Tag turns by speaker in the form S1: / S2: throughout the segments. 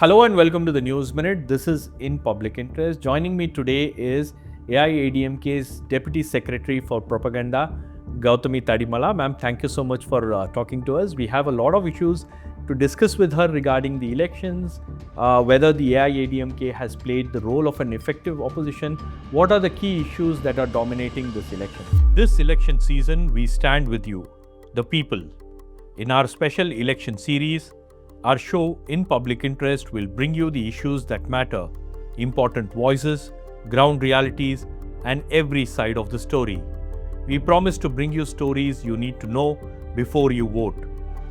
S1: Hello and welcome to the News Minute. This is In Public Interest. Joining me today is AIADMK's Deputy Secretary for Propaganda, Gautami Tadimalla. Ma'am, thank you so much for talking to us. We have a lot of issues to discuss with her regarding the elections, whether the AIADMK has played the role of an effective opposition, what are the key issues that are dominating this election. This election season, we stand with you, the people. In our special election series, our show In Public Interest will bring you the issues that matter, important voices, ground realities, and every side of the story. We promise to bring you stories you need to know before you vote.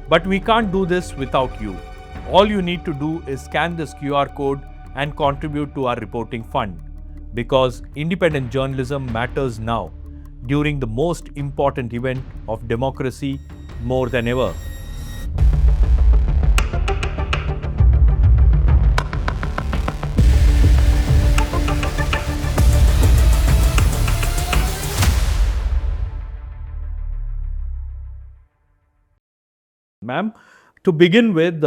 S1: But we can't do this without you. All you need to do is scan this QR code and contribute to our reporting fund. Because independent journalism matters now, during the most important event of democracy more than ever. Ma'am, to begin with,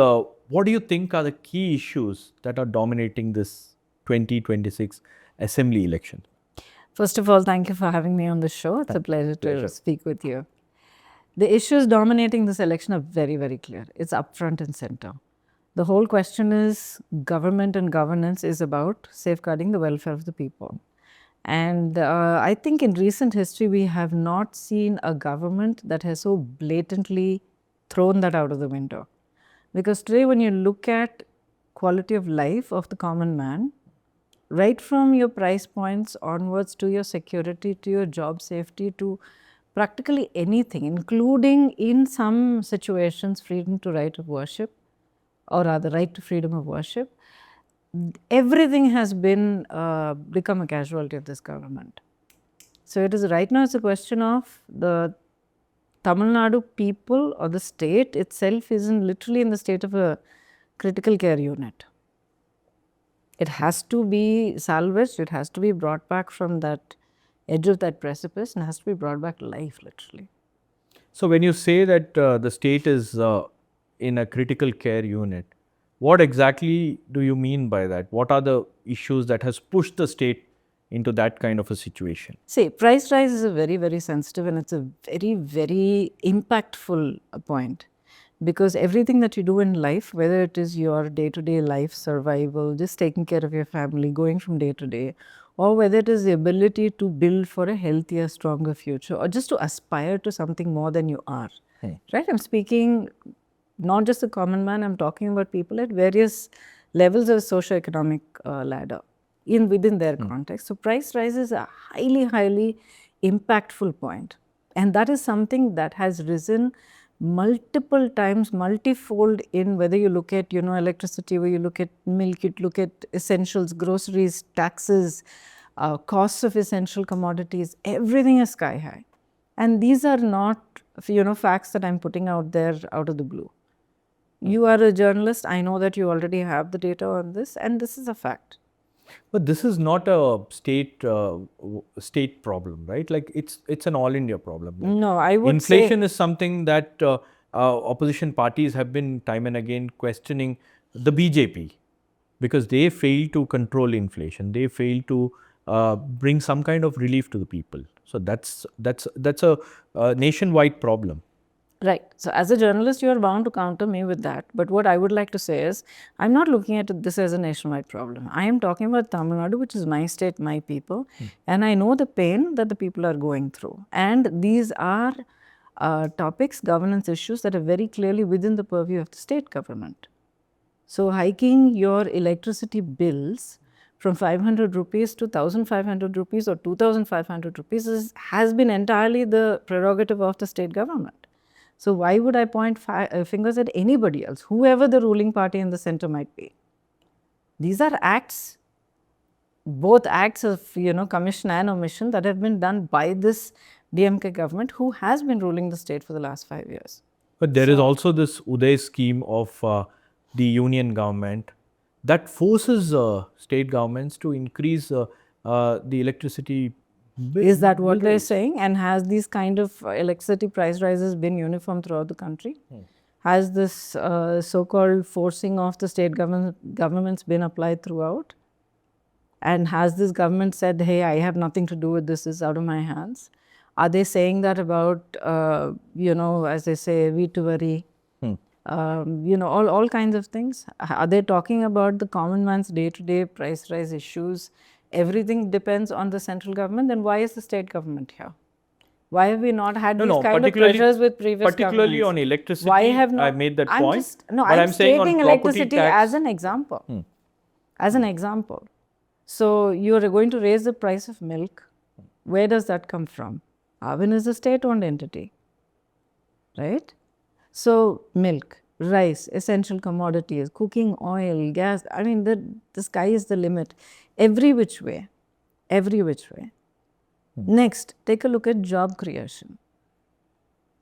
S1: what do you think are the key issues that are dominating this 2026 assembly election?
S2: First of all, thank you for having me on the show. It's a pleasure to speak with you. The issues dominating this election are very, very clear. It's up front and center. The whole question is government and governance is about safeguarding the welfare of the people. And I think in recent history, we have not seen a government that has so blatantly thrown that out of the window. Because today when you look at quality of life of the common man, right from your price points onwards to your security, to your job safety, to practically anything, including in some situations freedom to right of worship, or rather right to freedom of worship, everything has been become a casualty of this government. So it is right now it's a question of the Tamil Nadu people or the state itself is literally in the state of a critical care unit. It has to be salvaged, it has to be brought back from that edge of that precipice and has to be brought back to life literally.
S1: So when you say that the state is in a critical care unit, what exactly do you mean by that? What are the issues that has pushed the state into that kind of a situation?
S2: See, price rise is a very, very sensitive and it's a very, very impactful point. Because everything that you do in life, whether it is your day-to-day life survival, just taking care of your family, going from day to day, or whether it is the ability to build for a healthier, stronger future, or just to aspire to something more than you are, right? I'm speaking not just the common man, I'm talking about people at various levels of socioeconomic ladder within their context. So price rise is a highly, highly impactful point. And that is something that has risen multiple times, multifold in whether you look at, electricity, whether you look at milk, you look at essentials, groceries, taxes, costs of essential commodities, everything is sky high. And these are not, facts that I'm putting out there out of the blue. You are a journalist, I know that you already have the data on this, and this is a fact.
S1: But this is not a state problem, right? Like it's an all India problem.
S2: No, I would
S1: inflation is something that opposition parties have been time and again questioning the BJP because they fail to control inflation. They fail to bring some kind of relief to the people. So that's a nationwide problem.
S2: Right. So as a journalist, you are bound to counter me with that. But what I would like to say is, I'm not looking at this as a nationwide problem. I am talking about Tamil Nadu, which is my state, my people. And I know the pain that the people are going through. And these are topics, governance issues that are very clearly within the purview of the state government. So hiking your electricity bills from 500 rupees to 1,500 rupees or 2,500 rupees has been entirely the prerogative of the state government. So why would I point fingers at anybody else, whoever the ruling party in the center might be? These are acts, both acts of commission and omission that have been done by this DMK government who has been ruling the state for the last 5 years.
S1: But there is also this Uday scheme of the union government that forces state governments to increase the electricity.
S2: Is that what they're saying? And has these kind of electricity price rises been uniform throughout the country? Has this so-called forcing of the state governments been applied throughout? And has this government said, hey, I have nothing to do with this, it's out of my hands? Are they saying that about, as they say, Vettri, all kinds of things? Are they talking about the common man's day-to-day price rise issues? Everything depends on the central government. Then why is the state government here? Why have we not had these kind of pressures with previous
S1: particularly
S2: governments?
S1: on electricity,
S2: why have not,
S1: I made that point.
S2: I'm
S1: saying on
S2: taking electricity
S1: tax,
S2: as an example. As an example. So you're going to raise the price of milk. Where does that come from? Avin is a state-owned entity, right? So milk, rice, essential commodities, cooking oil, gas. I mean, the sky is the limit. Every which way, every which way. Next, take a look at job creation.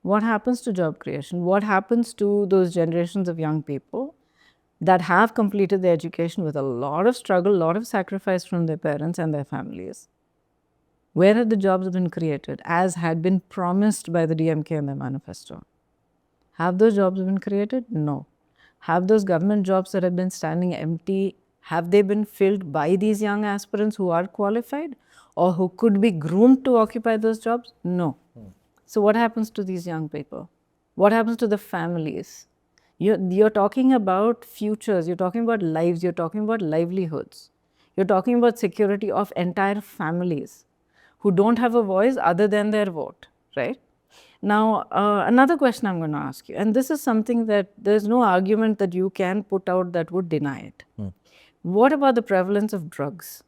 S2: What happens to job creation? What happens to those generations of young people that have completed their education with a lot of struggle, a lot of sacrifice from their parents and their families? Where have the jobs been created as had been promised by the DMK in their manifesto? Have those jobs been created? No. Have those government jobs that have been standing empty, have they been filled by these young aspirants who are qualified or who could be groomed to occupy those jobs? No. So what happens to these young people? What happens to the families? You're talking about futures, you're talking about lives, you're talking about livelihoods. You're talking about security of entire families who don't have a voice other than their vote, right? Now, another question I'm going to ask you, and this is something that there's no argument that you can put out that would deny it. What about the prevalence of drugs?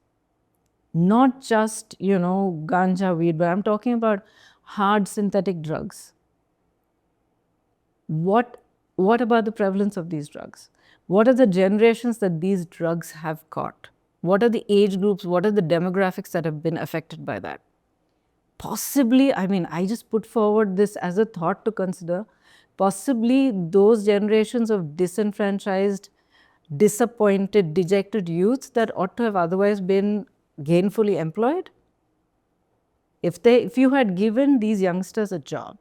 S2: Not just, ganja, weed, but I'm talking about hard synthetic drugs. What about the prevalence of these drugs? What are the generations that these drugs have caught? What are the age groups? What are the demographics that have been affected by that? Possibly, I just put forward this as a thought to consider, possibly those generations of disenfranchised, disappointed, dejected youth that ought to have otherwise been gainfully employed. If you had given these youngsters a job,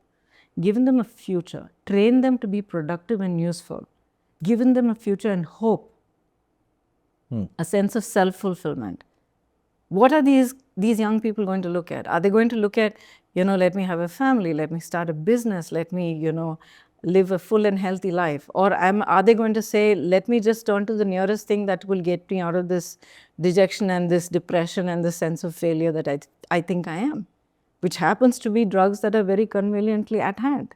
S2: given them a future, trained them to be productive and useful, given them a future and hope, a sense of self-fulfillment, what are these young people going to look at? Are they going to look at, let me have a family, let me start a business, let me, live a full and healthy life? Or are they going to say, let me just turn to the nearest thing that will get me out of this dejection and this depression and this sense of failure that I think I am, which happens to be drugs that are very conveniently at hand.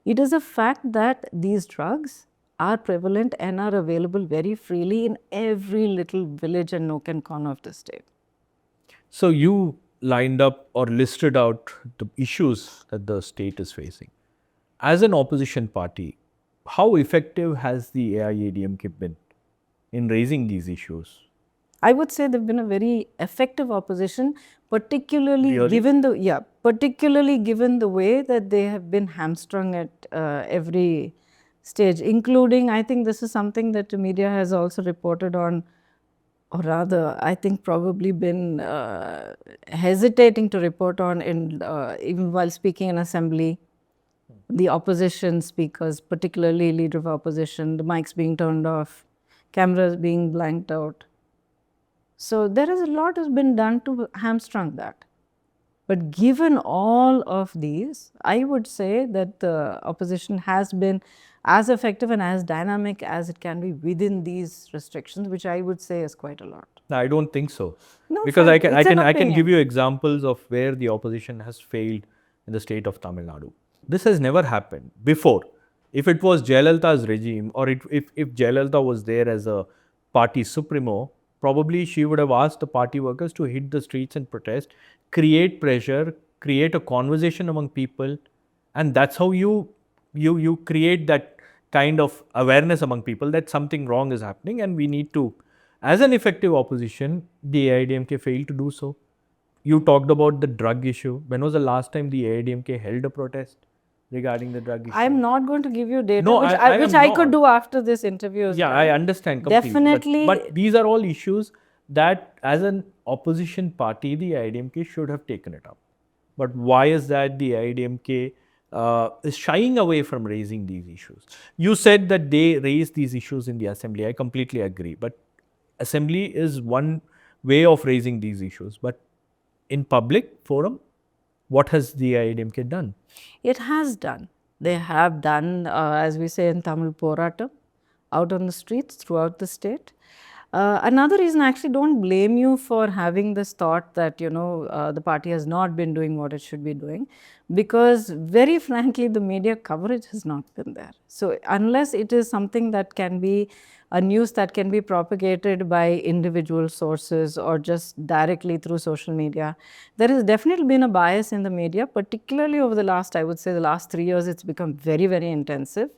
S2: It is a fact that these drugs are prevalent and are available very freely in every little village and nook and corner of the state.
S1: So you lined up or listed out the issues that the state is facing. As an opposition party, how effective has the AIADMK been in raising these issues?
S2: I would say they've been a very effective opposition, particularly given the way that they have been hamstrung at every stage, including, I think this is something that the media has also reported on, or rather, I think probably been hesitating to report on even while speaking in assembly. The opposition speakers, particularly leader of opposition, the mics being turned off, cameras being blanked out. So there is a lot has been done to hamstrung that. But given all of these, I would say that the opposition has been as effective and as dynamic as it can be within these restrictions, which I would say is quite a lot.
S1: No, I don't think so.
S2: No,
S1: because
S2: fine.
S1: I can give you examples of where the opposition has failed in the state of Tamil Nadu. This has never happened before. If it was Jayalalitha's regime, or if Jayalalitha was there as a party supremo, probably she would have asked the party workers to hit the streets and protest, create pressure, create a conversation among people, and that's how you create that kind of awareness among people that something wrong is happening and we need to. As an effective opposition, the AIADMK failed to do so. You talked about the drug issue. When was the last time the AIADMK held a protest regarding the drug issue?
S2: I'm not going to give you data,
S1: No,
S2: which I could do after this interview.
S1: Yeah, I understand completely.
S2: Definitely.
S1: But these are all issues that as an opposition party, the AIADMK should have taken it up. But why is that the AIADMK is shying away from raising these issues. You said that they raise these issues in the assembly. I completely agree. But assembly is one way of raising these issues. But in public forum, what has the AIADMK done?
S2: It has done. They have done, as we say in Tamil, poratam, out on the streets throughout the state. Another reason, I actually don't blame you for having this thought that, the party has not been doing what it should be doing, because very frankly, the media coverage has not been there. So unless it is something that can be a news that can be propagated by individual sources or just directly through social media, there has definitely been a bias in the media, particularly over the last, I would say the last 3 years, it's become very, very intensive.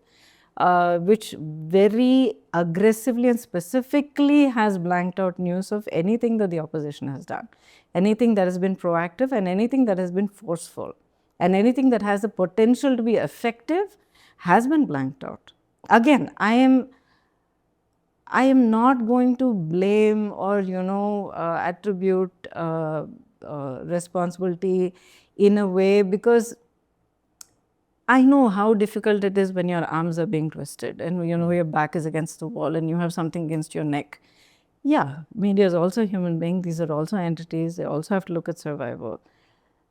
S2: Which very aggressively and specifically has blanked out news of anything that the opposition has done, anything that has been proactive and anything that has been forceful, and anything that has the potential to be effective has been blanked out. Again, I am not going to blame or attribute responsibility in a way, because I know how difficult it is when your arms are being twisted and your back is against the wall and you have something against your neck. Yeah, media is also a human being. These are also entities. They also have to look at survival.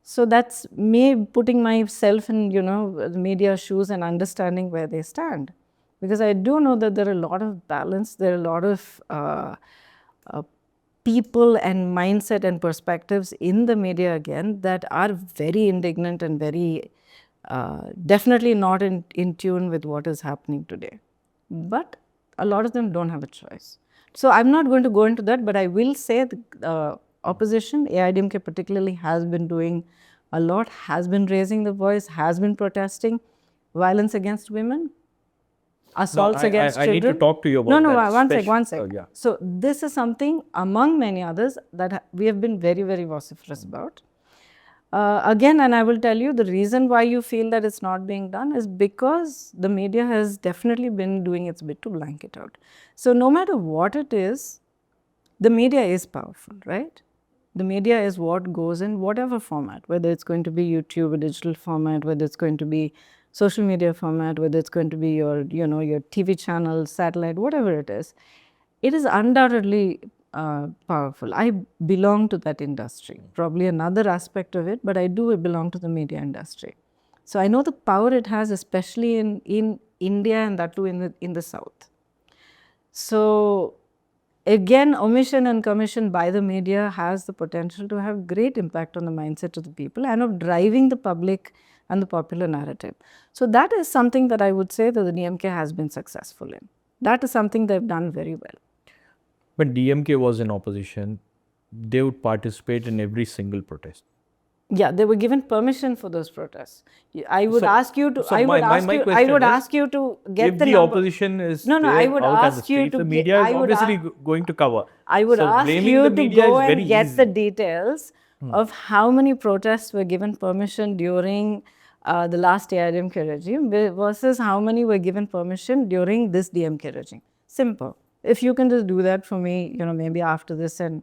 S2: So that's me putting myself in, the media shoes and understanding where they stand. Because I do know that there are a lot of balance, there are a lot of people and mindset and perspectives in the media again that are very indignant and very definitely not in tune with what is happening today. But a lot of them don't have a choice. So I'm not going to go into that, but I will say the opposition, AIADMK particularly, has been doing a lot, has been raising the voice, has been protesting violence against women, assaults against children.
S1: I need to talk to you about that.
S2: One sec.
S1: Yeah.
S2: So this is something among many others that we have been very, very vociferous about. Again, and I will tell you, the reason why you feel that it's not being done is because the media has definitely been doing its bit to blank it out. So no matter what it is, the media is powerful, right? The media is what goes in whatever format, whether it's going to be YouTube, a digital format, whether it's going to be social media format, whether it's going to be your TV channel, satellite, whatever it is undoubtedly powerful. I belong to that industry, probably another aspect of it, but I do belong to the media industry. So I know the power it has, especially in India, and that too in the South. So again, omission and commission by the media has the potential to have great impact on the mindset of the people and of driving the public and the popular narrative. So that is something that I would say that the DMK has been successful in. That is something they've done very well.
S1: When DMK was in opposition, they would participate in every single protest.
S2: Yeah, they were given permission for those protests. I would ask you to.
S1: So
S2: I would ask you to get
S1: if
S2: the
S1: the
S2: number.
S1: opposition is
S2: No, I would
S1: out
S2: ask
S1: at the
S2: you
S1: street,
S2: to
S1: the media is obviously going to cover.
S2: I would
S1: so
S2: ask
S1: blaming
S2: you
S1: the
S2: to
S1: media
S2: go
S1: is very
S2: and get
S1: easy.
S2: the details of how many protests were given permission during the last AIADMK regime versus how many were given permission during this DMK regime. Simple. If you can just do that for me, maybe after this and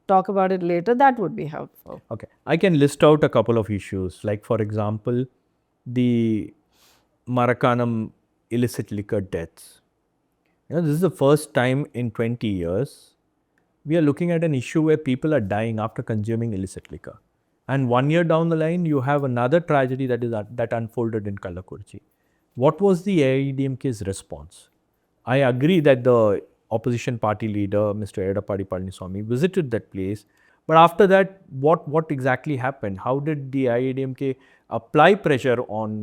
S2: talk about it later, that would be helpful.
S1: Okay. I can list out a couple of issues, like for example, the Marakanam illicit liquor deaths. This is the first time in 20 years we are looking at an issue where people are dying after consuming illicit liquor. And 1 year down the line, you have another tragedy that unfolded in Kallakurichi. What was the AIADMK's response? I agree that the opposition party leader, Mr. Edappadi Palaniswamy, visited that place. But after that, what exactly happened? How did the AIADMK apply pressure on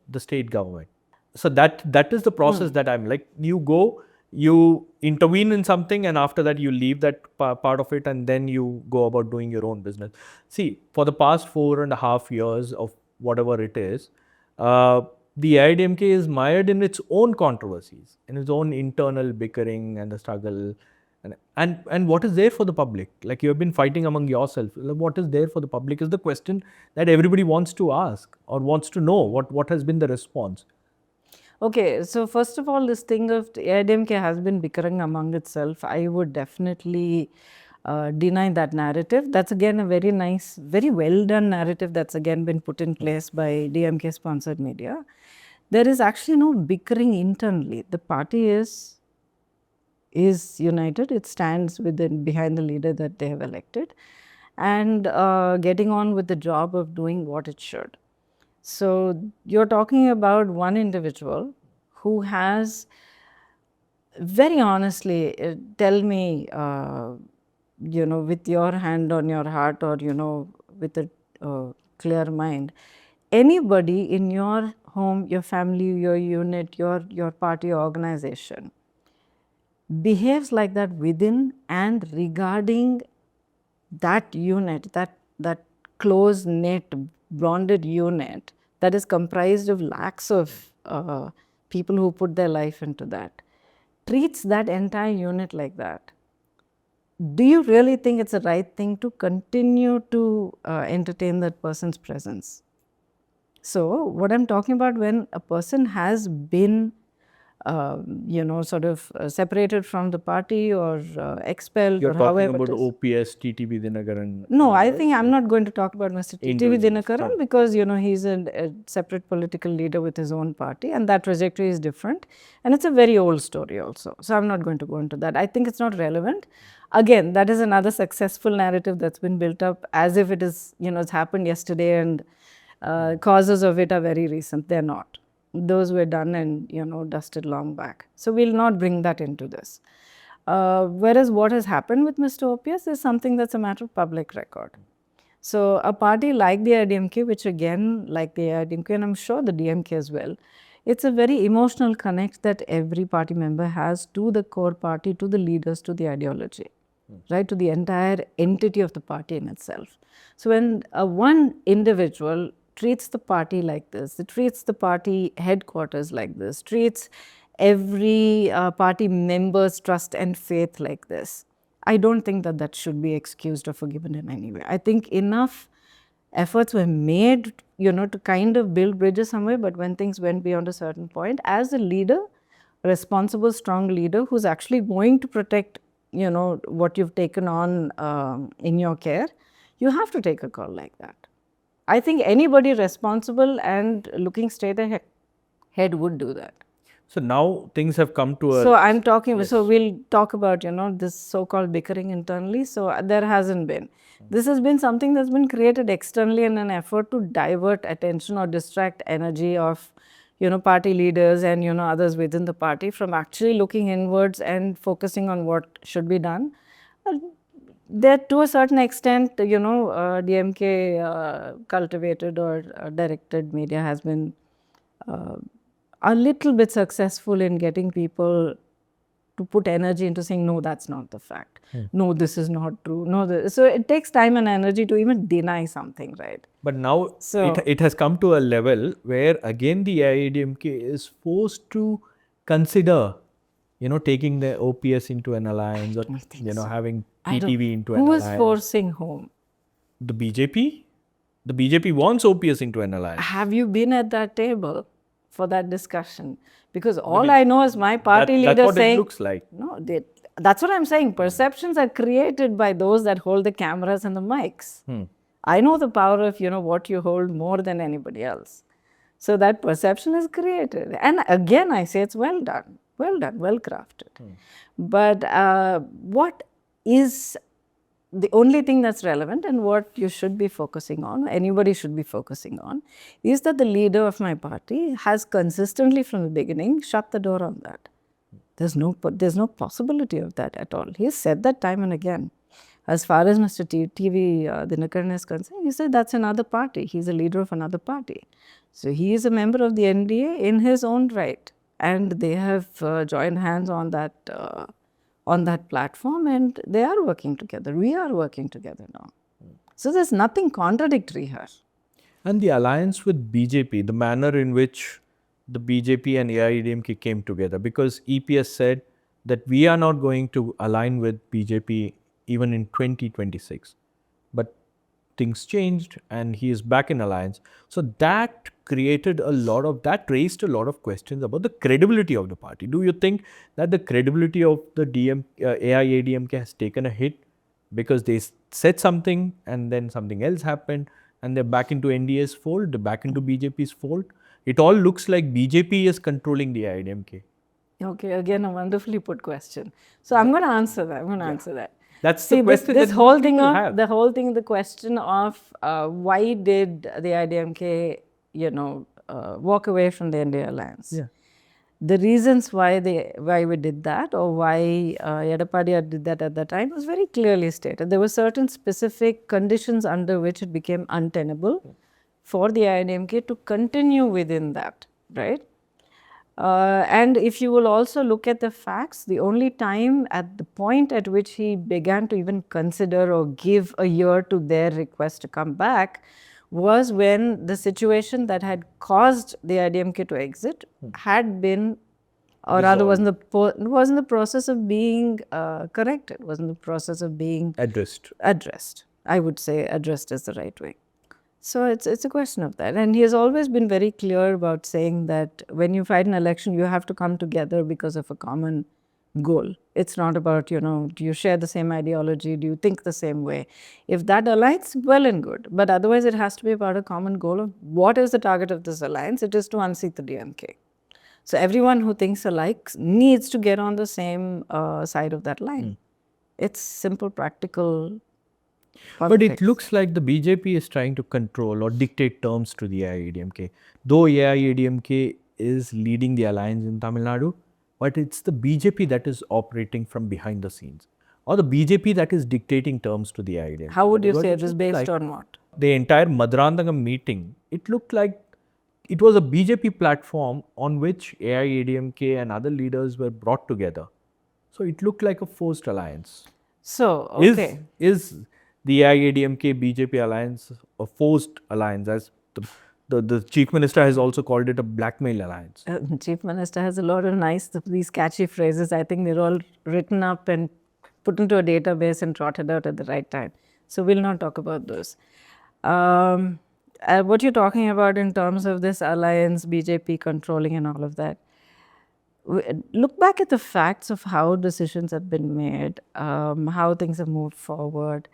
S1: the state government? So that is the process that I'm like, you go, you intervene in something, and after that you leave that part of it, and then you go about doing your own business. See, for the past 4.5 years of whatever it is, the AIADMK is mired in its own controversies, in its own internal bickering and the struggle. And what is there for the public? Like, you have been fighting among yourself. What is there for the public is the question that everybody wants to ask or wants to know. What has been the response?
S2: Okay, so first of all, this thing of AIADMK has been bickering among itself. I would definitely deny that narrative. That's again a very nice, very well done narrative that's again been put in place by DMK sponsored media. There is actually no bickering internally. The party is united. It stands behind the leader that they have elected and getting on with the job of doing what it should. So you're talking about one individual who has, very honestly, tell me, with your hand on your heart or, with a clear mind, anybody in your home, your family, your unit, your party organization behaves like that within and regarding that unit, that close knit, bonded unit that is comprised of lakhs of people who put their life into that, treats that entire unit like that. Do you really think it's the right thing to continue to entertain that person's presence? So, what I'm talking about, when a person has been sort of separated from the party or expelled.
S1: You're
S2: or
S1: talking
S2: however
S1: about OPS, TTV Dinakaran.
S2: No, I think I'm not going to talk about Mr. TTV Dinakaran because, he's a separate political leader with his own party and that trajectory is different. And it's a very old story also. So I'm not going to go into that. I think it's not relevant. Again, that is another successful narrative that's been built up as if it is, it's happened yesterday and causes of it are very recent. They're not. Those were done and, dusted long back. So we'll not bring that into this. Whereas what has happened with Mr. OPS is something that's a matter of public record. So a party like the AIADMK, which again, like the AIADMK, and I'm sure the DMK as well, it's a very emotional connect that every party member has to the core party, to the leaders, to the ideology, right, to the entire entity of the party in itself. So when one individual treats the party like this, it treats the party headquarters like this, treats every party member's trust and faith like this, I don't think that should be excused or forgiven in any way. I think enough efforts were made, to kind of build bridges somewhere, but when things went beyond a certain point, as a leader, a responsible, strong leader who's actually going to protect, what you've taken on in your care, you have to take a call like that. I think anybody responsible and looking straight ahead would do that.
S1: So now things have come to a...
S2: So I'm talking, so we'll talk about, this so-called bickering internally. So there hasn't been. This has been something that's been created externally in an effort to divert attention or distract energy of, party leaders and, others within the party from actually looking inwards and focusing on what should be done. That to a certain extent, DMK cultivated or directed media has been a little bit successful in getting people to put energy into saying, no, that's not the fact. No, this is not true. No, so it takes time and energy to even deny something, right?
S1: But now it has come to a level where again the AIADMK is forced to consider, taking the OPS into an alliance or, having TTV into an alliance.
S2: Who is forcing whom?
S1: The BJP? The BJP wants OPS into an alliance.
S2: Have you been at that table for that discussion? Because all I know is my party leader
S1: that's what
S2: saying...
S1: it looks like.
S2: No, that's what I'm saying. Perceptions are created by those that hold the cameras and the mics. I know the power of, what you hold more than anybody else. So that perception is created. And again, I say it's well done, well crafted. But what is the only thing that's relevant and what you should be focusing on, anybody should be focusing on, is that the leader of my party has consistently from the beginning shut the door on that. There's no possibility of that at all. He has said that time and again. As far as Mr. TTV Dinakaran is concerned, he said that's another party. He's a leader of another party. So he is a member of the NDA in his own right. And they have joined hands on that platform and they are working together. We are working together now. So there's nothing contradictory here.
S1: And the alliance with BJP, the manner in which the BJP and AIADMK came together, because EPS said that we are not going to align with BJP even in 2026. But things changed and he is back in alliance. So that raised a lot of questions about the credibility of the party. Do you think that the credibility of the AIADMK has taken a hit because they said something and then something else happened and they're back into NDA's fold, back into BJP's fold. It all looks like BJP is controlling the AIADMK.
S2: Okay, again, a wonderfully put question. So I'm going to answer that. I'm going to answer that.
S1: That's
S2: See,
S1: the question
S2: this
S1: that
S2: whole
S1: most
S2: thing
S1: people
S2: of
S1: have.
S2: the whole thing, the question of why did the AIADMK, walk away from the NDA alliance?
S1: Yeah.
S2: The reasons why we did that, or why Edappadiyaar did that at that time, was very clearly stated. There were certain specific conditions under which it became untenable for the AIADMK to continue within that, right? And if you will also look at the facts, the only time at the point at which he began to even consider or give a year to their request to come back was when the situation that had caused the AIADMK to exit had been, or rather was in the process of being corrected, was in the process of being addressed. I would say addressed is the right way. So it's a question of that. And he has always been very clear about saying that when you fight an election, you have to come together because of a common goal. It's not about, do you share the same ideology? Do you think the same way? If that aligns, well and good. But otherwise, it has to be about a common goal of what is the target of this alliance? It is to unseat the DMK. So everyone who thinks alike needs to get on the same side of that line. It's simple, practical politics.
S1: But it looks like the BJP is trying to control or dictate terms to the AIADMK. Though AIADMK is leading the alliance in Tamil Nadu, but it's the BJP that is operating from behind the scenes, or the BJP that is dictating terms to the AIADMK.
S2: How would you say it is based on what?
S1: The entire Maduranthangam meeting, it looked like it was a BJP platform on which AIADMK and other leaders were brought together. So it looked like a forced alliance.
S2: So, okay.
S1: Is the AIADMK-BJP alliance a forced alliance, as the Chief Minister has also called it a blackmail alliance?
S2: Chief Minister has a lot of these catchy phrases. I think they're all written up and put into a database and trotted out at the right time. So we'll not talk about those. What you're talking about in terms of this alliance, BJP controlling and all of that, look back at the facts of how decisions have been made, how things have moved forward,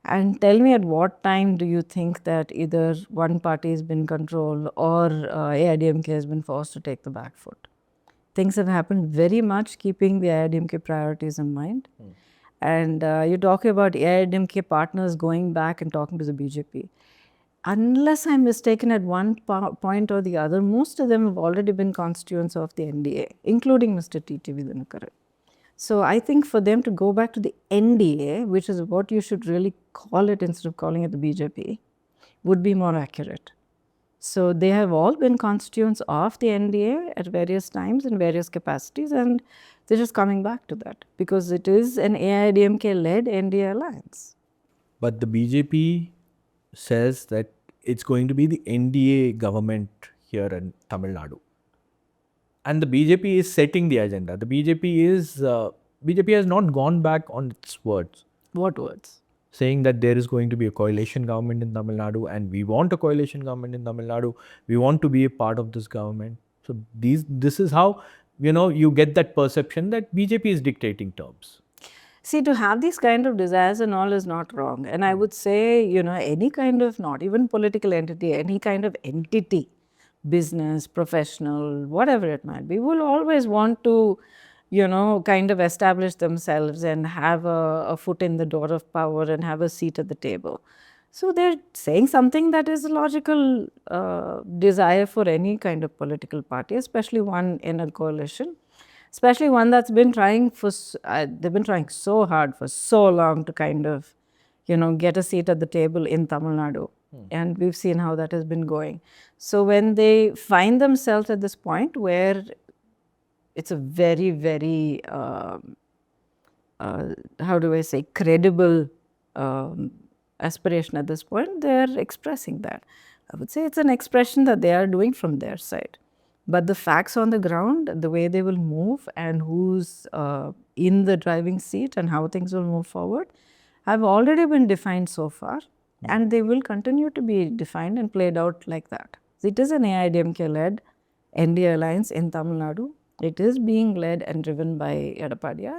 S2: and tell me at what time do you think that either one party has been controlled or AIADMK has been forced to take the back foot. Things have happened very much keeping the AIADMK priorities in mind. And you're talking about AIADMK partners going back and talking to the BJP. Unless I'm mistaken at one point or the other, most of them have already been constituents of the NDA, including Mr. T.T.V. Dinakaran. So I think for them to go back to the NDA, which is what you should really call it instead of calling it the BJP, would be more accurate. So they have all been constituents of the NDA at various times in various capacities, and they're just coming back to that because it is an AIADMK-led NDA alliance.
S1: But the BJP says that it's going to be the NDA government here in Tamil Nadu. And the BJP is setting the agenda. The BJP has not gone back on its words.
S2: What words?
S1: Saying that there is going to be a coalition government in Tamil Nadu and we want a coalition government in Tamil Nadu. We want to be a part of this government. So this is how, you get that perception that BJP is dictating terms.
S2: See, to have these kind of desires and all is not wrong. And I would say, any kind of, not even political entity, any kind of entity, business, professional, whatever it might be, will always want to, kind of establish themselves and have a foot in the door of power and have a seat at the table. So they're saying something that is a logical desire for any kind of political party, especially one in a coalition. Especially one that's been trying they've been trying so hard for so long to kind of, get a seat at the table in Tamil Nadu. And we've seen how that has been going. So when they find themselves at this point where it's a very, very, how do I say, credible aspiration at this point, they're expressing that. I would say it's an expression that they are doing from their side. But the facts on the ground, the way they will move and who's in the driving seat and how things will move forward have already been defined so far. And they will continue to be defined and played out like that. It is an AIADMK-led NDA alliance in Tamil Nadu. It is being led and driven by Edappadiyaar.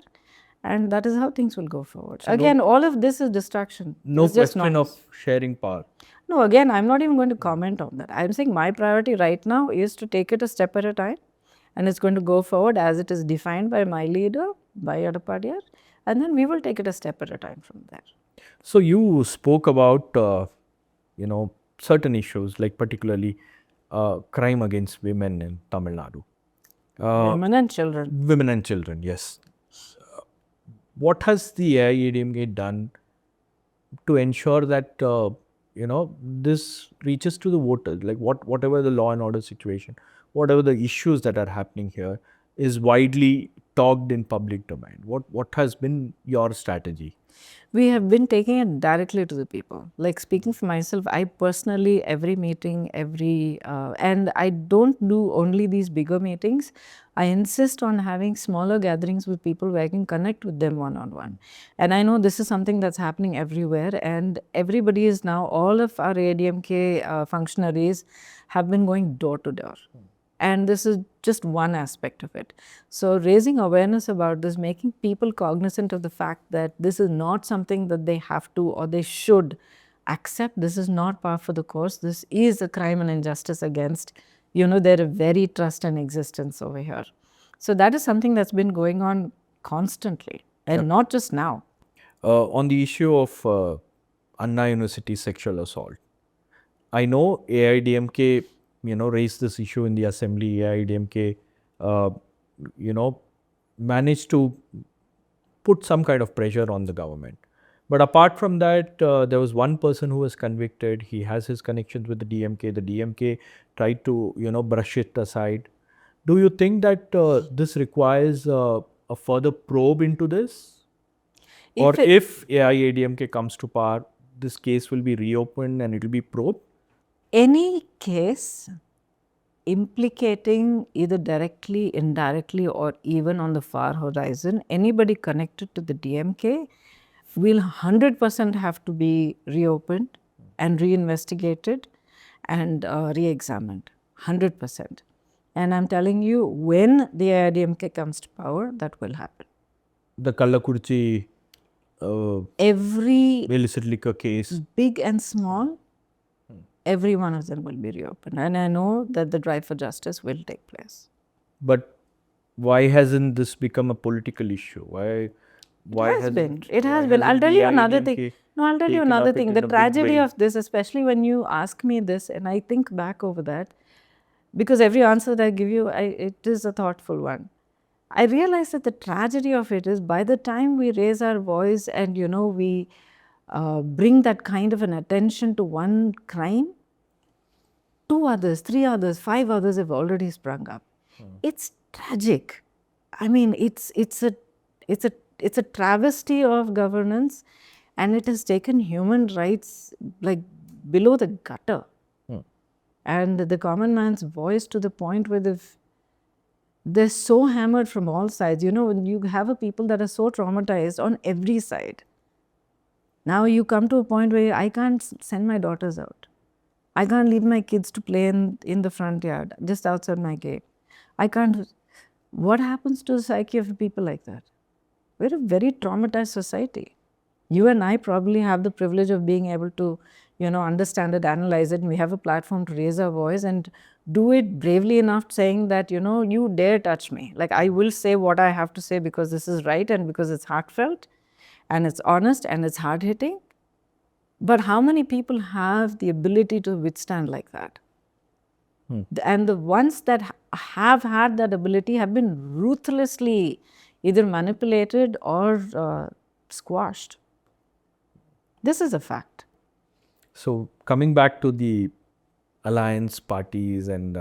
S2: And that is how things will go forward. Again, all of this is distraction.
S1: No
S2: It's just
S1: question
S2: noise.
S1: of sharing power.
S2: No, again, I'm not even going to comment on that. I'm saying my priority right now is to take it a step at a time, and it's going to go forward as it is defined by my leader, by Edapadiyar, and then we will take it a step at a time from there.
S1: So you spoke about, certain issues like particularly crime against women in Tamil Nadu.
S2: Women and children.
S1: Women and children, yes. What has the AIADMK done to ensure that this reaches to the voters? Like whatever the law and order situation, whatever the issues that are happening here, is widely talked in public domain. What has been your strategy?
S2: We have been taking it directly to the people. Like speaking for myself, I personally, every meeting, and I don't do only these bigger meetings. I insist on having smaller gatherings with people where I can connect with them one-on-one. And I know this is something that's happening everywhere, and everybody is now, all of our AIADMK functionaries have been going door to door. And this is just one aspect of it. So raising awareness about this, making people cognizant of the fact that this is not something that they have to or they should accept. This is not par for the course. This is a crime and injustice against, their very trust and existence over here. So that is something that's been going on constantly, and not just now.
S1: On the issue of Anna University sexual assault, I know AIADMK raised this issue in the assembly. AIADMK managed to put some kind of pressure on the government. But apart from that, there was one person who was convicted. He has his connections with the DMK. The DMK tried to brush it aside. Do you think that this requires a further probe into this? Or if AIADMK comes to power, this case will be reopened and it will be probed?
S2: Any case implicating either directly, indirectly, or even on the far horizon, anybody connected to the DMK will 100% have to be reopened and reinvestigated and re-examined, 100%. And I'm telling you, when the AIADMK comes to power, that will happen.
S1: The Kallakurchi
S2: every
S1: illicit liquor case,
S2: big and small, every one of them will be reopened. And I know that the drive for justice will take place.
S1: But why hasn't this become a political issue? Why
S2: It has been. I'll tell you another thing. No, I'll tell you another thing. The tragedy of this, especially when you ask me this, and I think back over that, because every answer that I give you, it is a thoughtful one. I realize that the tragedy of it is, by the time we raise our voice and, we bring that kind of an attention to one crime, 2 others, 3 others, 5 others have already sprung up. It's tragic. I mean, it's a travesty of governance, and it has taken human rights like below the gutter. And the common man's voice to the point where they're so hammered from all sides. When you have a people that are so traumatized on every side. Now you come to a point where I can't send my daughters out. I can't leave my kids to play in the front yard, just outside my gate. I can't. What happens to the psyche of people like that? We're a very traumatized society. You and I probably have the privilege of being able to, understand it, analyze it, and we have a platform to raise our voice and do it bravely enough, saying that, you dare touch me. Like, I will say what I have to say because this is right and because it's heartfelt and it's honest and it's hard-hitting. But how many people have the ability to withstand like that? And the ones that have had that ability have been ruthlessly either manipulated or squashed. This is a fact.
S1: So coming back to the alliance parties and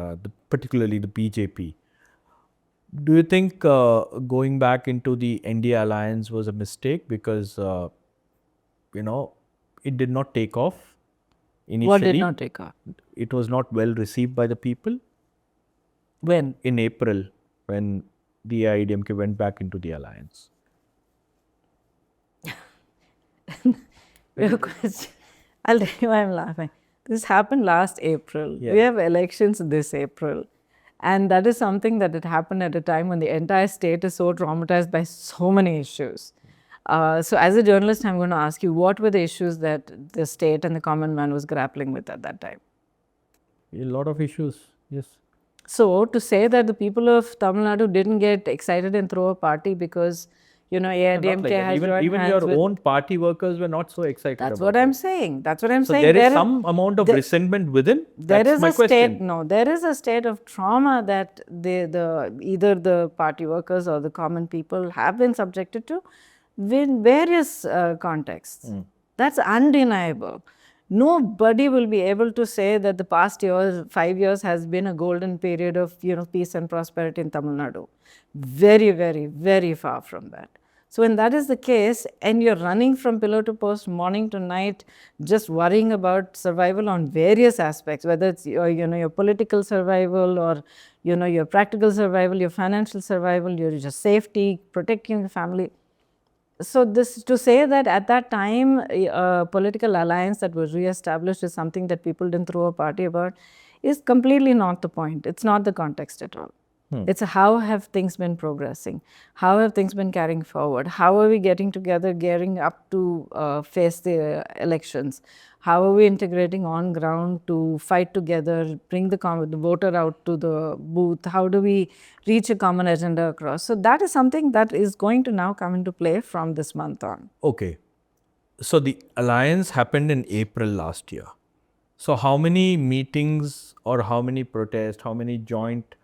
S1: particularly the BJP, do you think going back into the NDA alliance was a mistake because, it did not take off initially?
S2: What did not take off?
S1: It was not well received by the people?
S2: When?
S1: In April, when the AIADMK went back into the alliance.
S2: Your question. I'll tell you why I'm laughing. This happened last April.
S1: Yeah.
S2: We have elections this April. And that is something that had happened at a time when the entire state is so traumatized by so many issues. So as a journalist, I'm going to ask you, what were the issues that the state and the common man was grappling with at that time?
S1: A lot of issues, yes.
S2: So to say that the people of Tamil Nadu didn't get excited and throw a party because, AIADMK has
S1: even your own party workers were not so excited.
S2: That's what I'm saying. That's what I'm saying.
S1: There is some amount of resentment within.
S2: There is a state. No, there is a state of trauma that either the party workers or the common people have been subjected to in various contexts. That's undeniable. Nobody will be able to say that the past 5 years has been a golden period of peace and prosperity in Tamil Nadu. Very, very, very far from that. So when that is the case and you're running from pillar to post morning to night, just worrying about survival on various aspects, whether it's your political survival or your practical survival, your financial survival, your just safety, protecting your family. So this to say that at that time a political alliance that was re-established is something that people didn't throw a party about is completely not the point. It's not the context at all. It's how have things been progressing? How have things been carrying forward? How are we getting together, gearing up to face the elections? How are we integrating on ground to fight together, bring the voter out to the booth? How do we reach a common agenda across? So that is something that is going to now come into play from this month on.
S1: Okay. So the alliance happened in April last year. So how many meetings or how many protests, how many joint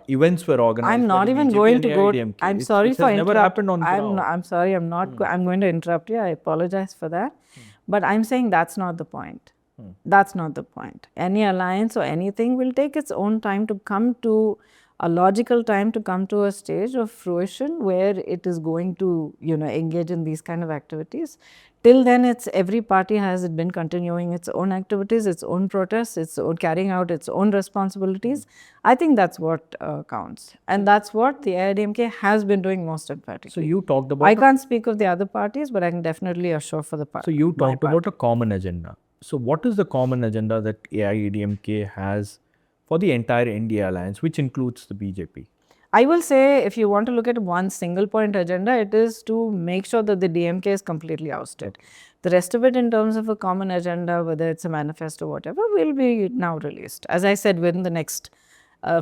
S1: events were organized?
S2: I'm not even going to go. I'm sorry for
S1: never happened on ground.
S2: I'm sorry. I'm not. I'm going to interrupt you. I apologize for that. But I'm saying that's not the point. That's not the point. Any alliance or anything will take its own time to come to a logical time to come to a stage of fruition where it is going to, engage in these kind of activities. Till then, every party has been continuing its own activities, its own protests, its own carrying out its own responsibilities. I think that's what counts, and that's what the AIADMK has been doing most emphatically.
S1: So you talked about.
S2: I can't speak of the other parties, but I can definitely assure for the party.
S1: So you talked about a common agenda. So what is the common agenda that AIADMK has for the entire India alliance, which includes the BJP?
S2: I will say, if you want to look at one single point agenda, it is to make sure that the DMK is completely ousted. The rest of it, in terms of a common agenda, whether it's a manifesto or whatever, will be now released. As I said, within the next,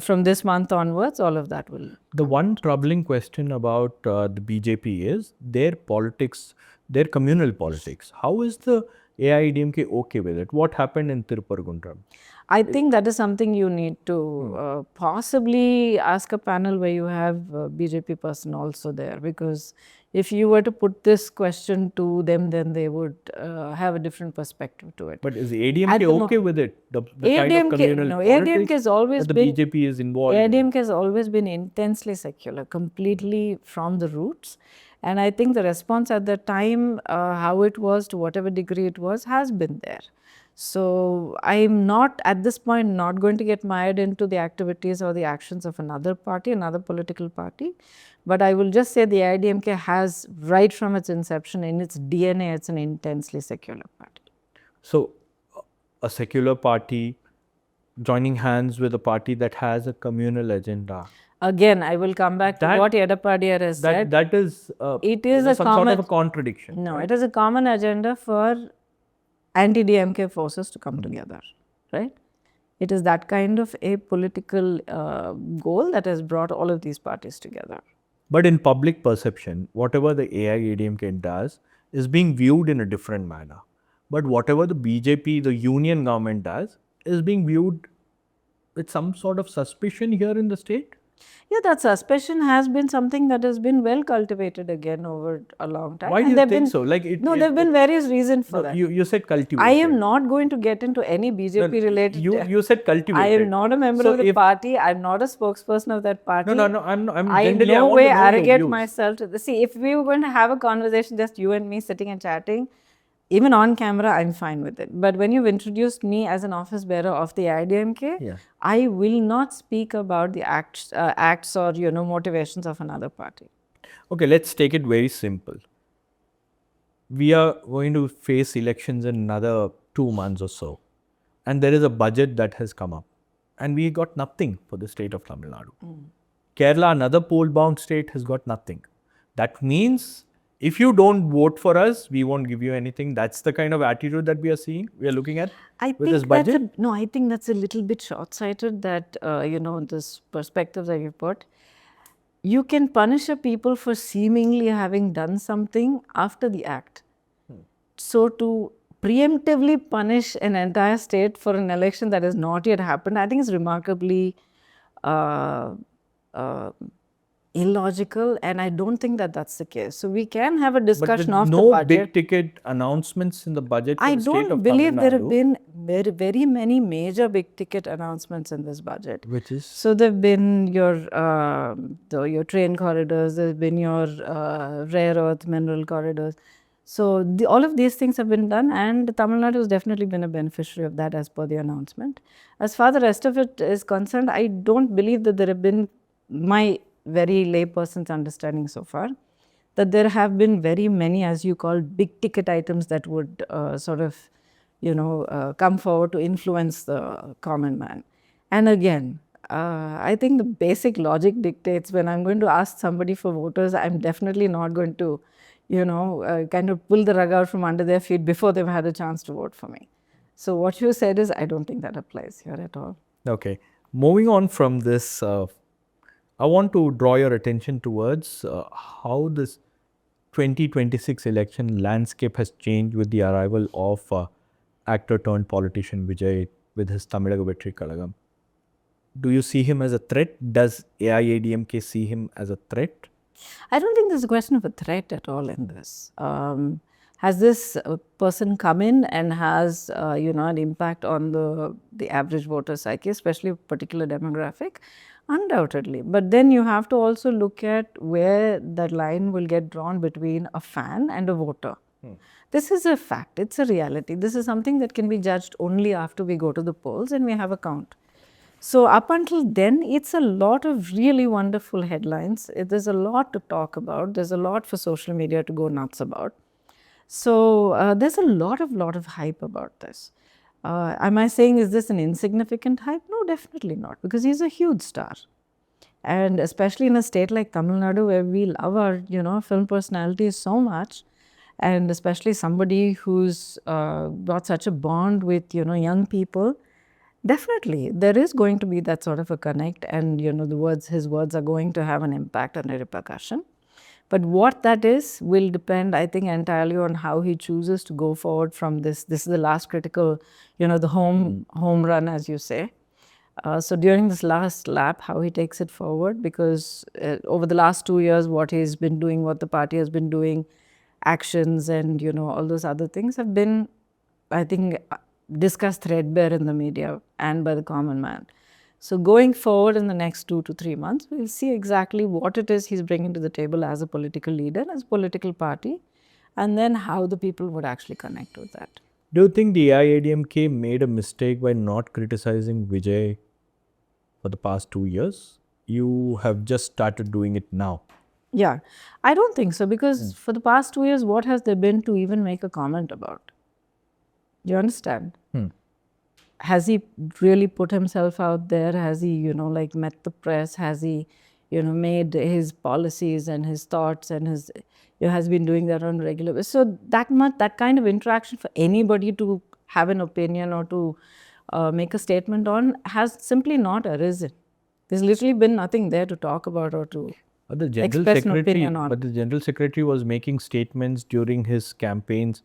S2: from this month onwards, all of that will.
S1: The one troubling question about the BJP is their politics, their communal politics. How is the AIADMK okay with it? What happened in Tirupurgundram?
S2: I think that is something you need to possibly ask a panel where you have a BJP person also there, because if you were to put this question to them, then they would have a different perspective to it.
S1: But is AIADMK okay with it? The kind of communal
S2: AIADMK has always
S1: that
S2: been,
S1: the BJP is involved
S2: AIADMK has always been intensely secular, completely from the roots. And I think the response at that time, how it was, to whatever degree it was, has been there. So I'm not, at this point, not going to get mired into the activities or the actions of another party, another political party. But I will just say the AIADMK has, right from its inception, in its DNA, it's an intensely secular party.
S1: So a secular party joining hands with a party that has a communal agenda.
S2: Again, I will come back to what Edappadi has said.
S1: That is,
S2: it is a
S1: some
S2: common,
S1: sort of a contradiction.
S2: No, it is a common agenda for anti-DMK forces to come together, right? It is that kind of a political goal that has brought all of these parties together.
S1: But in public perception, whatever the AIADMK does is being viewed in a different manner. But whatever the BJP, the union government does, is being viewed with some sort of suspicion here in the state.
S2: Yeah, that suspicion has been something that has been well cultivated again over a long time.
S1: Why do you think so? Like
S2: there have been various reasons for that.
S1: You said cultivated.
S2: I am not going to get into any BJP related.
S1: You said cultivated.
S2: I am not a member of the party. I am not a spokesperson of that party.
S1: No. I'm
S2: I in no way arrogate myself to see. If we were going to have a conversation, just you and me sitting and chatting, even on camera, I'm fine with it. But when you've introduced me as an office bearer of the AIADMK, I will not speak about the acts or motivations of another party.
S1: Okay, let's take it very simple. We are going to face elections in another 2 months or so, and there is a budget that has come up, and we got nothing for the state of Tamil Nadu. Kerala, another poll-bound state, has got nothing. That means if you don't vote for us, we won't give you anything. That's the kind of attitude that we are seeing, we are looking at with this budget.
S2: I think that's a little bit short-sighted, that, this perspective that you put. You can punish a people for seemingly having done something after the act. So to preemptively punish an entire state for an election that has not yet happened, I think is remarkably illogical, and I don't think that that's the case. So we can have a discussion of the budget.
S1: No big ticket announcements in the budget for the state of Tamil Nadu.
S2: I don't believe there have been very many major big ticket announcements in this budget.
S1: Which is?
S2: So there have been your train corridors, there have been your rare earth mineral corridors. So all of these things have been done, and Tamil Nadu has definitely been a beneficiary of that as per the announcement. As far as the rest of it is concerned, I don't believe that there have been, my very layperson's understanding so far, that there have been very many, as you call, big ticket items that would come forward to influence the common man. And again, I think the basic logic dictates when I'm going to ask somebody for voters, I'm definitely not going to kind of pull the rug out from under their feet before they've had a chance to vote for me. So what you said is, I don't think that applies here at all.
S1: Okay. Moving on from this, I want to draw your attention towards how this 2026 election landscape has changed with the arrival of actor turned politician Vijay with his Tamilaga Vettri Kazhagam. Do you see him as a threat? Does AIADMK see him as a threat?
S2: I don't think there's a question of a threat at all in this. Has this person come in and has an impact on the average voter psyche, especially a particular demographic? Undoubtedly. But then you have to also look at where that line will get drawn between a fan and a voter. This is a fact. It's a reality. This is something that can be judged only after we go to the polls and we have a count. So up until then, it's a lot of really wonderful headlines. There's a lot to talk about. There's a lot for social media to go nuts about. So there's a lot of hype about this. Am I saying, is this an insignificant hype? No, definitely not, because he's a huge star. And especially in a state like Tamil Nadu, where we love our, film personalities so much, and especially somebody who's got such a bond with, young people, definitely there is going to be that sort of a connect, and, his words are going to have an impact and a repercussion. But what that is will depend, I think, entirely on how he chooses to go forward from this. This is the last critical, the home run, as you say. So during this last lap, how he takes it forward, because over the last 2 years, what he's been doing, what the party has been doing, actions and, all those other things have been, I think, discussed threadbare in the media and by the common man. So going forward in the next 2 to 3 months, we'll see exactly what it is he's bringing to the table as a political leader, as a political party, and then how the people would actually connect with that.
S1: Do you think the AIADMK made a mistake by not criticizing Vijay for the past 2 years? You have just started doing it now.
S2: Yeah, I don't think so, because for the past 2 years, what has there been to even make a comment about? Do you understand? Has he really put himself out there? Has he, met the press? Has he, made his policies and his thoughts and his, has been doing that on a regular basis? So that kind of interaction for anybody to have an opinion or to make a statement on has simply not arisen. There's literally been nothing there to talk about or to express an opinion on.
S1: But the General Secretary was making statements during his campaigns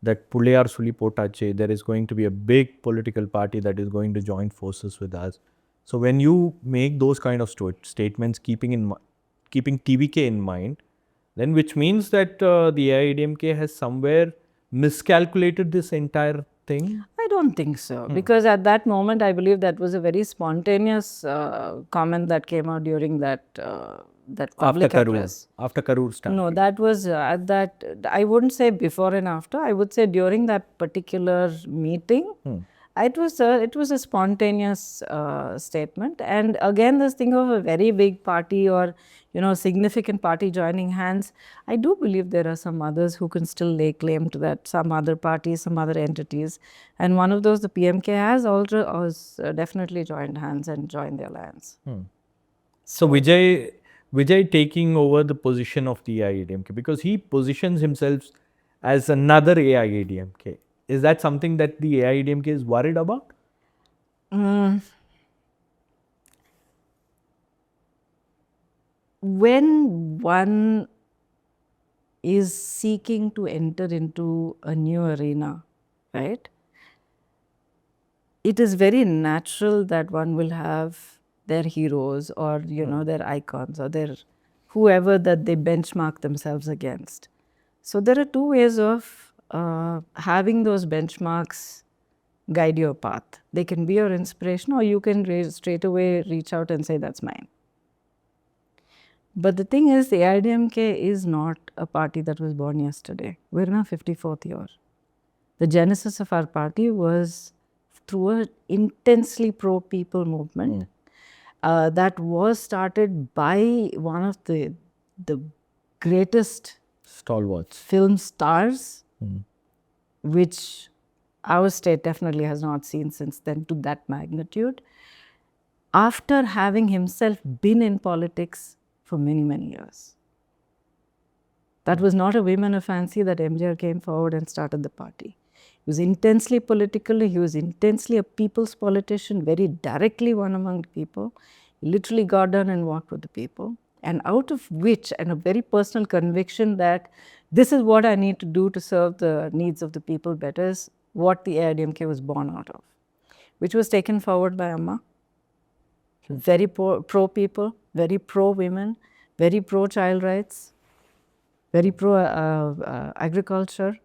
S1: that Pullayar Sulipotache, there is going to be a big political party that is going to join forces with us. So when you make those kind of statements, keeping TVK in mind, then which means that the AIADMK has somewhere miscalculated this entire thing?
S2: I don't think so, because at that moment, I believe that was a very spontaneous comment that came out during that public address.
S1: After Karur started.
S2: No, that was at that, I wouldn't say before and after, I would say during that particular meeting, It was a spontaneous statement, and again, this thing of a very big party or significant party joining hands. I do believe there are some others who can still lay claim to that. Some other parties, some other entities, and one of those, the PMK, has also definitely joined hands and joined the alliance.
S1: So Vijay taking over the position of the AIADMK because he positions himself as another AIADMK. Is that something that the AIADMK is worried about?
S2: When one is seeking to enter into a new arena, right, it is very natural that one will have their heroes or their icons or their whoever that they benchmark themselves against. So there are two ways of having those benchmarks guide your path. They can be your inspiration, or you can straight away reach out and say, that's mine. But the thing is, the AIADMK is not a party that was born yesterday. We're in our 54th year. The genesis of our party was through an intensely pro-people movement that was started by one of the greatest
S1: stalwarts
S2: film stars, which our state definitely has not seen since then to that magnitude, after having himself been in politics for many, many years. That was not a whim and a fancy that MJR came forward and started the party. He was intensely political, he was intensely a people's politician, very directly one among the people. He literally got down and walked with the people. And out of which, and a very personal conviction that this is what I need to do to serve the needs of the people better, is what the AIADMK was born out of, which was taken forward by Amma. Very pro-people, very pro-women, very pro-child rights, very pro-agriculture,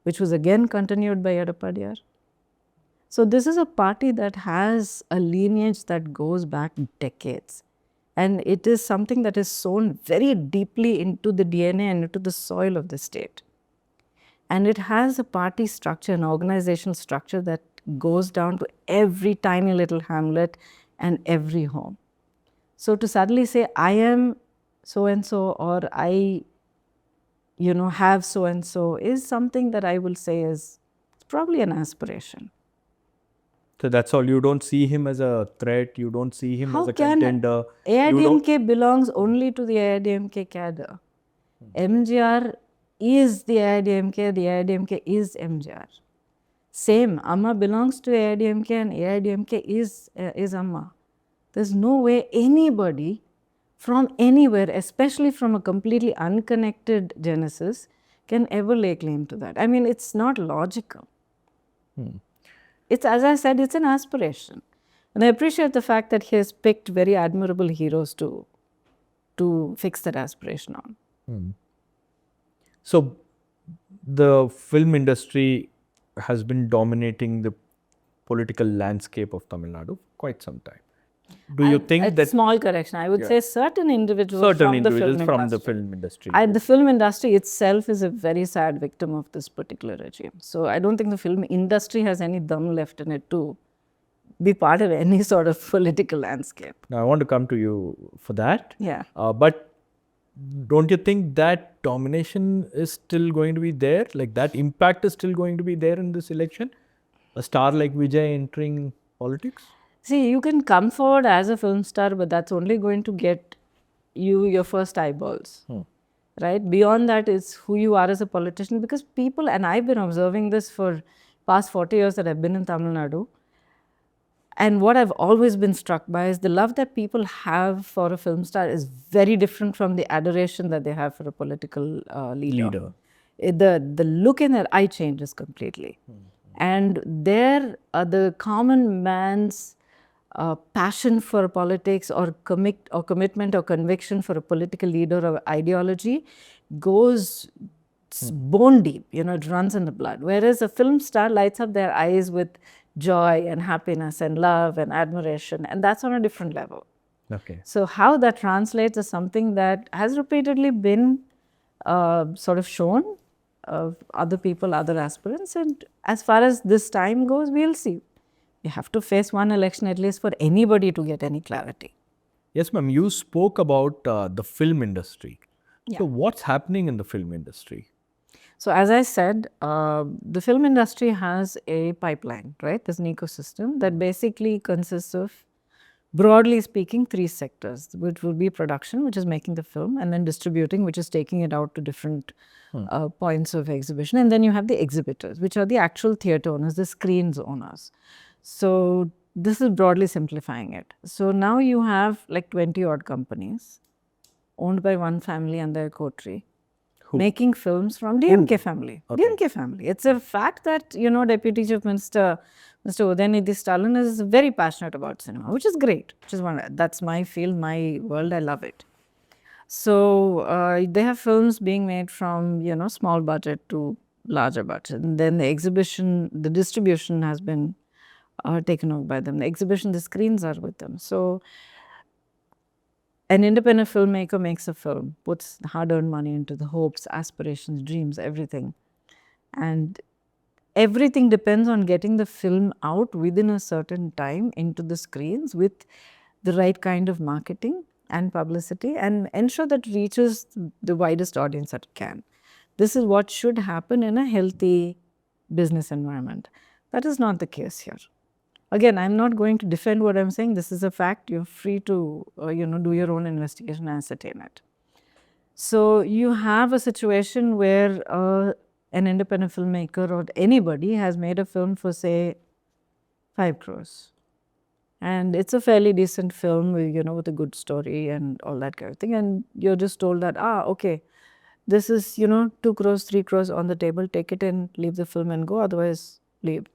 S2: which was again continued by Edapadiyar. So this is a party that has a lineage that goes back decades. And it is something that is sown very deeply into the DNA and into the soil of the state. And it has a party structure, an organizational structure that goes down to every tiny little hamlet and every home. So to suddenly say, I am so-and-so, or I, have so-and-so, is something that I will say is probably an aspiration.
S1: So that's all. You don't see him as a threat. You don't see him as a contender.
S2: AIADMK belongs only to the AIADMK cadre. MJR is the AIADMK. The AIADMK is MJR. Same. Amma belongs to AIADMK and AIADMK is Amma. There's no way anybody from anywhere, especially from a completely unconnected genesis, can ever lay claim to that. I mean, it's not logical. It's, as I said, it's an aspiration. And I appreciate the fact that he has picked very admirable heroes to fix that aspiration on.
S1: So the film industry has been dominating the political landscape of Tamil Nadu for quite some time. Do you think that...
S2: Small correction. I would say certain individuals from the film industry. The film industry itself is a very sad victim of this particular regime. So I don't think the film industry has any dum left in it to be part of any sort of political landscape.
S1: Now I want to come to you for that.
S2: Yeah.
S1: But don't you think that domination is still going to be there? Like that impact is still going to be there in this election? A star like Vijay entering politics?
S2: See, you can come forward as a film star, but that's only going to get you your first eyeballs, right? Beyond that is who you are as a politician, because people, and I've been observing this for past 40 years that I've been in Tamil Nadu, and what I've always been struck by is the love that people have for a film star is very different from the adoration that they have for a political leader. The look in their eye changes completely. And there, the common man's passion for politics or commitment or conviction for a political leader or ideology goes bone deep, it runs in the blood. Whereas a film star lights up their eyes with joy and happiness and love and admiration, and that's on a different level.
S1: Okay.
S2: So how that translates is something that has repeatedly been sort of shown other people, other aspirants. And as far as this time goes, we'll see. We have to face one election at least for anybody to get any clarity.
S1: Yes, ma'am. You spoke about the film industry.
S2: Yeah.
S1: So what's happening in the film industry?
S2: So as I said, the film industry has a pipeline, right? There's an ecosystem that basically consists of, broadly speaking, 3 sectors, which will be production, which is making the film, and then distributing, which is taking it out to different points of exhibition. And then you have the exhibitors, which are the actual theatre owners, the screens owners. So this is broadly simplifying it. So now you have like 20 odd companies owned by one family and their coterie. Making films from DMK family.
S1: Okay.
S2: DMK family. It's a fact that, Deputy Chief Minister Mr. Udayanidhi Stalin is very passionate about cinema, which is great. That's my field, my world. I love it. So they have films being made from, small budget to larger budget. And then the distribution has been taken over by them. The exhibition, the screens are with them. So an independent filmmaker makes a film, puts hard-earned money into the hopes, aspirations, dreams, everything. And everything depends on getting the film out within a certain time into the screens with the right kind of marketing and publicity, and ensure that it reaches the widest audience that it can. This is what should happen in a healthy business environment. That is not the case here. Again, I'm not going to defend what I'm saying. This is a fact. You're free to, do your own investigation and ascertain it. So you have a situation where an independent filmmaker or anybody has made a film for, say, 5 crores. And it's a fairly decent film, with a good story and all that kind of thing. And you're just told that, okay, this is, 2 crores, 3 crores on the table. Take it and leave the film and go. Otherwise, leave.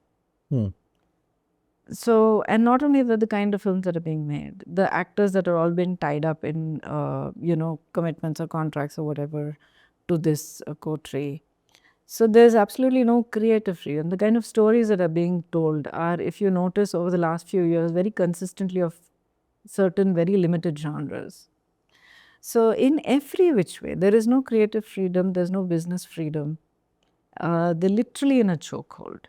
S2: So, and not only the kind of films that are being made, the actors that are all been tied up in, commitments or contracts or whatever to this coterie. So, there's absolutely no creative freedom. The kind of stories that are being told are, if you notice over the last few years, very consistently of certain very limited genres. So, in every which way, there is no creative freedom, there's no business freedom. They're literally in a chokehold.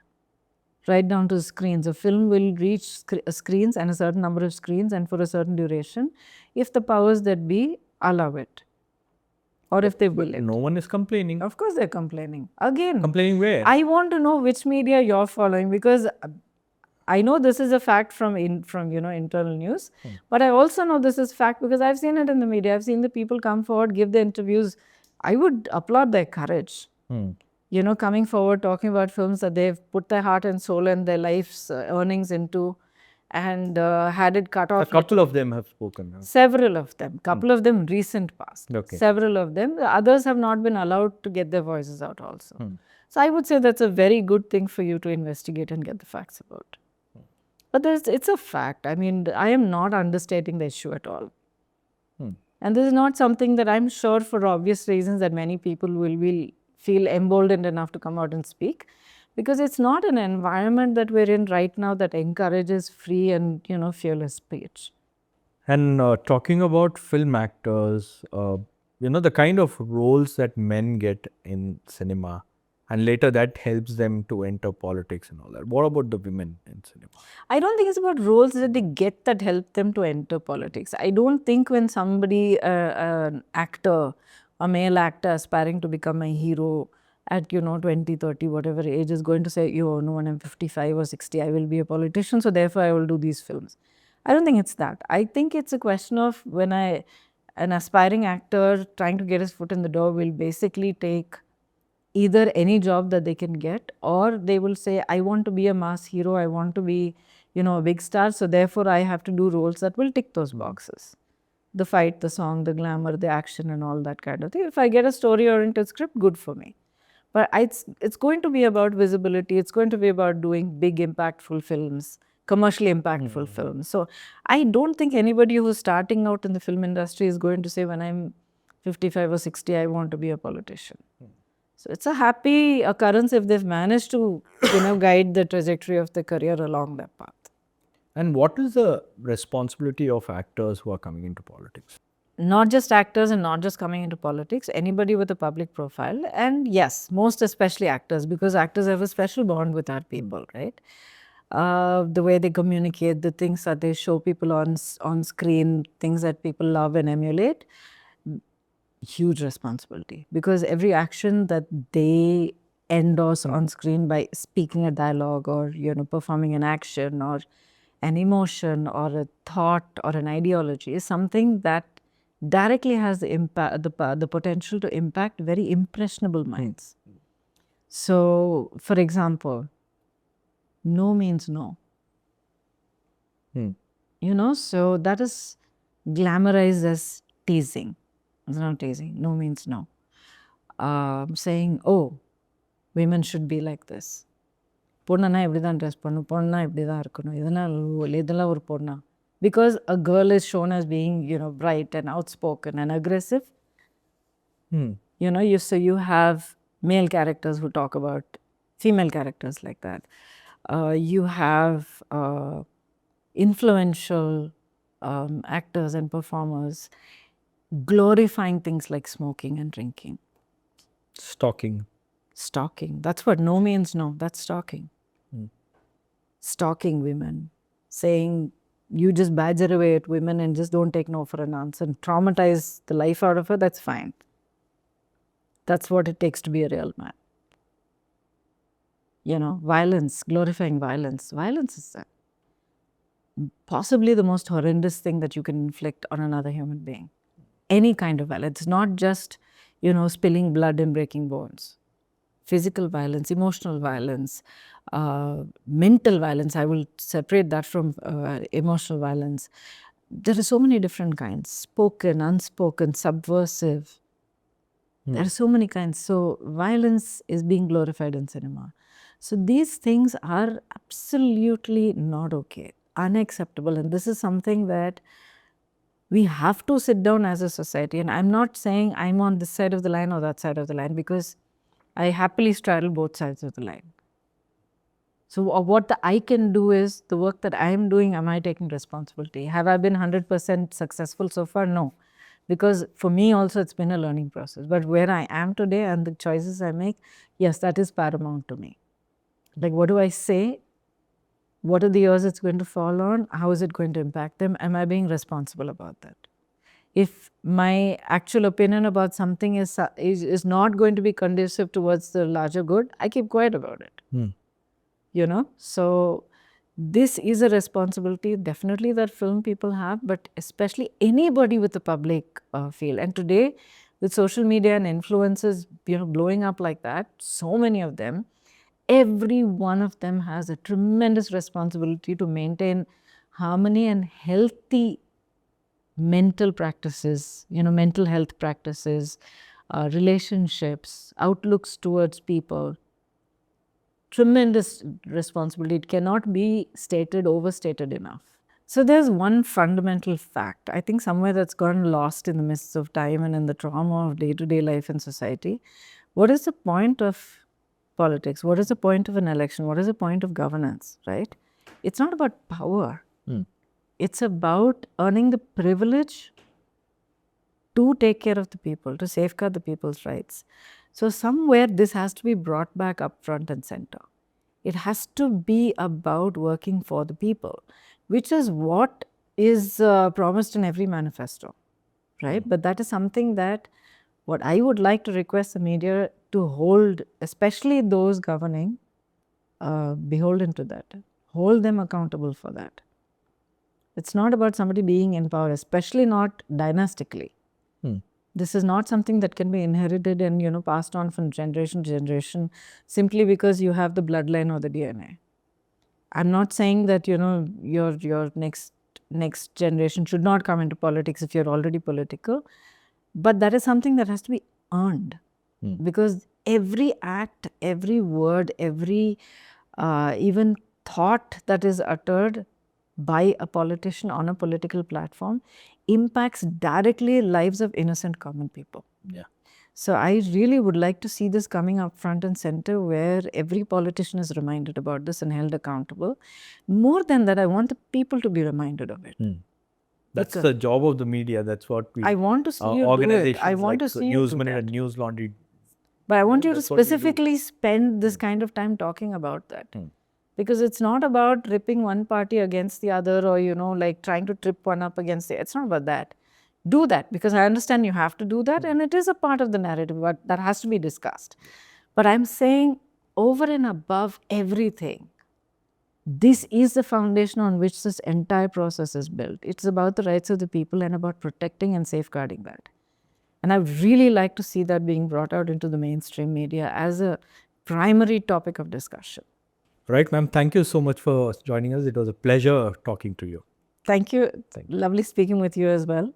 S2: Right down to the screens. A film will reach screens and a certain number of screens and for a certain duration if the powers that be allow it or if they will it.
S1: No one is complaining.
S2: Of course they're complaining. Again.
S1: Complaining where?
S2: I want to know which media you're following, because I know this is a fact from internal news, but I also know this is fact because I've seen it in the media. I've seen the people come forward, give the interviews. I would applaud their courage. Coming forward, talking about films that they've put their heart and soul and their life's earnings into, and had it cut off.
S1: A couple of them have spoken.
S2: Several of them. Couple of them recent past.
S1: Okay.
S2: Several of them. The others have not been allowed to get their voices out also. So I would say that's a very good thing for you to investigate and get the facts about. But it's a fact. I mean, I am not understating the issue at all. And this is not something that I'm sure, for obvious reasons, that many people will feel emboldened enough to come out and speak, because it's not an environment that we're in right now that encourages free and fearless speech.
S1: And talking about film actors, the kind of roles that men get in cinema, and later that helps them to enter politics and all that. What about the women in cinema?
S2: I don't think it's about roles that they get that help them to enter politics. I don't think when somebody, an actor, a male actor aspiring to become a hero at 20, 30, whatever age, is going to say, when I'm 55 or 60, I will be a politician, so therefore I will do these films. I don't think it's that. I think it's a question of when an aspiring actor trying to get his foot in the door will basically take either any job that they can get, or they will say, I want to be a mass hero, I want to be, a big star, so therefore I have to do roles that will tick those boxes. The fight, the song, the glamour, the action and all that kind of thing. If I get a story-oriented script, good for me. But it's going to be about visibility. It's going to be about doing big, impactful films, commercially impactful films. So I don't think anybody who's starting out in the film industry is going to say, when I'm 55 or 60, I want to be a politician. So it's a happy occurrence if they've managed to, guide the trajectory of their career along that path.
S1: And what is the responsibility of actors who are coming into politics?
S2: not just actors and not just coming into politics, anybody with a public profile. And yes, most especially actors, because actors have a special bond with our people, right? The way they communicate, the things that they show people on screen, things that people love and emulate, huge responsibility. Because every action that they endorse on screen by speaking a dialogue or, performing an action or an emotion or a thought or an ideology is something that directly has the impact, the potential to impact very impressionable minds. So, for example, no means no. So that is glamorized as teasing. It's not teasing. No means no. Saying, oh, women should be like this. பொண்ணுனா இப்படி தான் dress பண்ணும், பொண்ணுனா இப்படி தான் இருக்கணும், இதெல்லாம் ஒரு பொண்ணா? Because a girl is shown as being, bright and outspoken and aggressive. So you have male characters who talk about female characters like that. You have influential actors and performers glorifying things like smoking and drinking. Stalking. That's what no means no. That's stalking. Stalking women. Saying you just badger away at women and just don't take no for an answer and traumatize the life out of her. That's fine. That's what it takes to be a real man. Violence, glorifying violence. Violence is possibly the most horrendous thing that you can inflict on another human being. Any kind of violence. It's not just, spilling blood and breaking bones. Physical violence, emotional violence, mental violence. I will separate that from emotional violence. There are so many different kinds. Spoken, unspoken, subversive. There are so many kinds. So violence is being glorified in cinema. So these things are absolutely not okay, unacceptable. And this is something that we have to sit down as a society. And I'm not saying I'm on this side of the line or that side of the line, because I happily straddle both sides of the line. So what I can do is, the work that I am doing, am I taking responsibility? Have I been 100% successful so far? No. Because for me also, it's been a learning process. But where I am today and the choices I make, yes, that is paramount to me. Like, what do I say? What are the years it's going to fall on? How is it going to impact them? Am I being responsible about that? If my actual opinion about something is not going to be conducive towards the larger good, I keep quiet about it. So this is a responsibility definitely that film people have, but especially anybody with the public field. And today, with social media and influencers, blowing up like that, so many of them, every one of them has a tremendous responsibility to maintain harmony and healthy mental practices, mental health practices, relationships, outlooks towards people. Tremendous responsibility. It cannot be overstated enough. So there's one fundamental fact, I think somewhere that's gone lost in the mists of time and in the trauma of day-to-day life in society. What is the point of politics? What is the point of an election? What is the point of governance, right? It's not about power. It's about earning the privilege to take care of the people, to safeguard the people's rights. So somewhere this has to be brought back up front and center. It has to be about working for the people, which is what is promised in every manifesto, right? But that is something that what I would like to request the media to hold, especially those governing, beholden to that. Hold them accountable for that. It's not about somebody being in power, especially not dynastically. This is not something that can be inherited and, passed on from generation to generation simply because you have the bloodline or the DNA. I'm not saying that, your next generation should not come into politics if you're already political, but that is something that has to be earned. Because every act, every word, every even thought that is uttered by a politician on a political platform impacts directly lives of innocent common people.
S1: Yeah.
S2: So I really would like to see this coming up front and center, where every politician is reminded about this and held accountable. More than that, I want the people to be reminded of it.
S1: That's the job of the media. That's what we.
S2: I want to see you do it.
S1: Organizations
S2: I want
S1: like
S2: to see you do
S1: Newsminute
S2: that.
S1: and News Laundry.
S2: But I want you to
S1: That's what we do.
S2: specifically spend this kind of time talking about that. Because it's not about ripping one party against the other or, like trying to trip one up against the other. It's not about that. Do that, because I understand you have to do that and it is a part of the narrative, but that has to be discussed. But I'm saying over and above everything, this is the foundation on which this entire process is built. It's about the rights of the people and about protecting and safeguarding that. And I'd really like to see that being brought out into the mainstream media as a primary topic of discussion.
S1: Right, ma'am. Thank you so much for joining us. It was a pleasure talking to you.
S2: Thank you. Lovely speaking with you as well.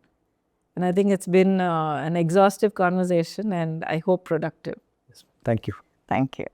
S2: And I think it's been an exhaustive conversation and I hope productive.
S1: Yes. Thank you.
S2: Thank you.